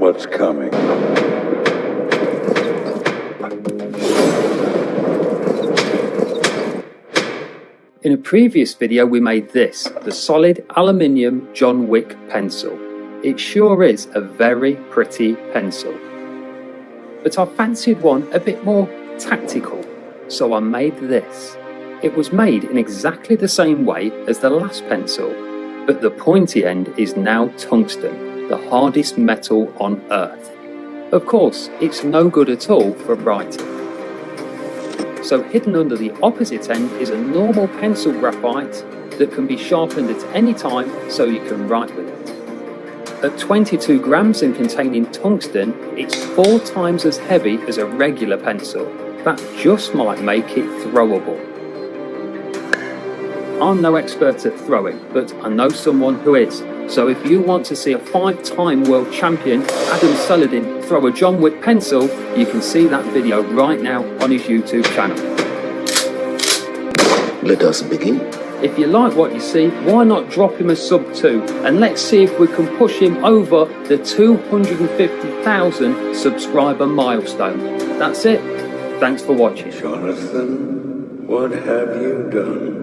what's coming. In a previous video we made this, the solid aluminium John Wick pencil. It sure is a very pretty pencil. But I fancied one a bit more tactical, so I made this. It was made in exactly the same way as the last pencil, but the pointy end is now tungsten, the hardest metal on Earth. Of course, it's no good at all for writing. So hidden under the opposite end is a normal pencil graphite that can be sharpened at any time so you can write with it. At 22 grams and containing tungsten, it's 4 times as heavy as a regular pencil. That just might make it throwable. I'm no expert at throwing, but I know someone who is. So if you want to see a 5-time world champion, Adam Celadin, throw a John Wick pencil, you can see that video right now on his YouTube channel. Let us begin. If you like what you see, why not drop him a sub too, and let's see if we can push him over the 250,000 subscriber milestone. That's it. Thanks for watching. Jonathan, what have you done?